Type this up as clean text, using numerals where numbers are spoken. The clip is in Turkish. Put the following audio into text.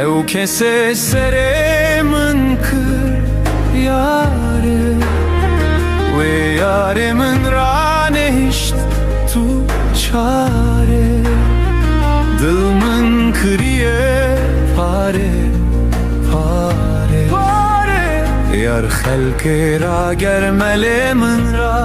ew kese serê min kir yare, wê yarê min ranehişt tu çare. Dil min kiriye pare pare, yar xelkê ra ger melê min ra